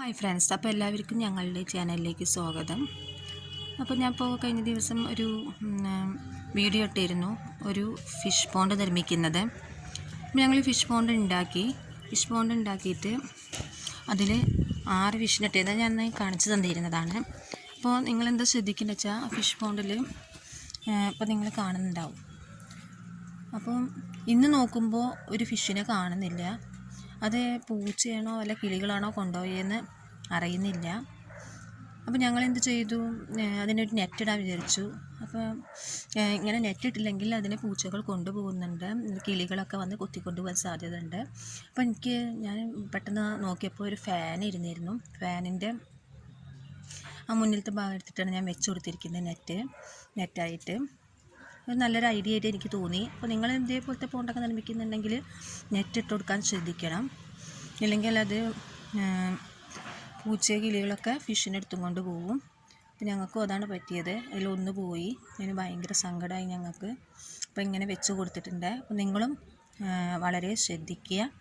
Hi friends, അപ്പോൾ എല്ലാവർക്കും ഞങ്ങളുടെ ചാനലിലേക്ക് സ്വാഗതം. അപ്പോൾ ഞാൻ കഴിഞ്ഞ ദിവസം ഒരു വീഡിയോ ഇട്ടിരുന്നു, ഒരു ഫിഷ് പോണ്ട് നിർമ്മിക്കുന്നത്. ഞങ്ങൾ ഫിഷ് പോണ്ട് ഉണ്ടാക്കിയിട്ട് അതിൽ 6 ഫിഷിനിട്ടത് ഞാൻ കാണിച്ചു തന്നിരുന്നതാണ്. അപ്പോൾ നിങ്ങളെന്താ ശ്രദ്ധിക്കുന്നത് വെച്ചാൽ ഫിഷ് പോണ്ടിൽ ഇപ്പോൾ നിങ്ങൾ കാണുന്നുണ്ടാവും. അപ്പോൾ ഇന്ന് നോക്കുമ്പോൾ ഒരു ഫിഷിനെ കാണുന്നില്ല. അത് പൂച്ചയാണോ അല്ല കിളികളാണോ കൊണ്ടുപോയെന്ന് അറിയുന്നില്ല. അപ്പോൾ ഞങ്ങൾ എന്ത് ചെയ്തു, അതിനൊരു നെറ്റിടാൻ വിചാരിച്ചു. അപ്പോൾ ഇങ്ങനെ നെറ്റിട്ടില്ലെങ്കിൽ അതിനെ പൂച്ചകൾ കൊണ്ടുപോകുന്നുണ്ട്, കിളികളൊക്കെ വന്ന് കൊത്തിക്കൊണ്ടുപോകാൻ സാധ്യതയുണ്ട്. അപ്പോൾ ഞാൻ പെട്ടെന്ന് നോക്കിയപ്പോൾ ഒരു ഫാൻ ഇരുന്നിരുന്നു. ഫാനിൻ്റെ ആ മുന്നിലത്തെ ഭാഗം എടുത്തിട്ടാണ് ഞാൻ വെച്ച് കൊടുത്തിരിക്കുന്നത് നെറ്റായിട്ട്. അത് നല്ലൊരു ഐഡിയ ആയിട്ട് എനിക്ക് തോന്നി. അപ്പോൾ നിങ്ങൾ ഇതേപോലത്തെ പോണ്ടൊക്കെ നിർമ്മിക്കുന്നുണ്ടെങ്കിൽ നെറ്റ് ഇട്ട് കൊടുക്കാൻ ശ്രദ്ധിക്കണം. ഇല്ലെങ്കിൽ അത് പൂച്ച കിളികളൊക്കെ ഫിഷിനെ എടുത്തും കൊണ്ട് പോകും. അപ്പോൾ ഞങ്ങൾക്കും അതാണ് പറ്റിയത്. അതിലൊന്ന് പോയി, അതിന് ഭയങ്കര സങ്കടമായി ഞങ്ങൾക്ക്. അപ്പോൾ ഇങ്ങനെ വെച്ച് കൊടുത്തിട്ടുണ്ട്. അപ്പോൾ നിങ്ങളും വളരെ ശ്രദ്ധിക്കുക.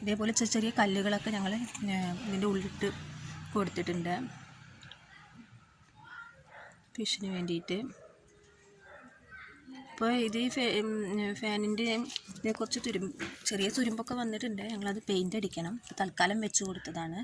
ഇതേപോലെ ചെറിയ കല്ലുകളൊക്കെ ഞങ്ങൾ ഇതിൻ്റെ ഉള്ളിട്ട് കൊടുത്തിട്ടുണ്ട് ഫിഷിന് വേണ്ടിയിട്ട്. അപ്പോൾ ഇത് ഫാനിൻ്റെ കുറച്ച് ചെറിയ തുരുമ്പൊക്കെ വന്നിട്ടുണ്ട്. ഞങ്ങളത് പെയിൻ്റ് അടിക്കണം. തൽക്കാലം വെച്ച് കൊടുത്തതാണ്.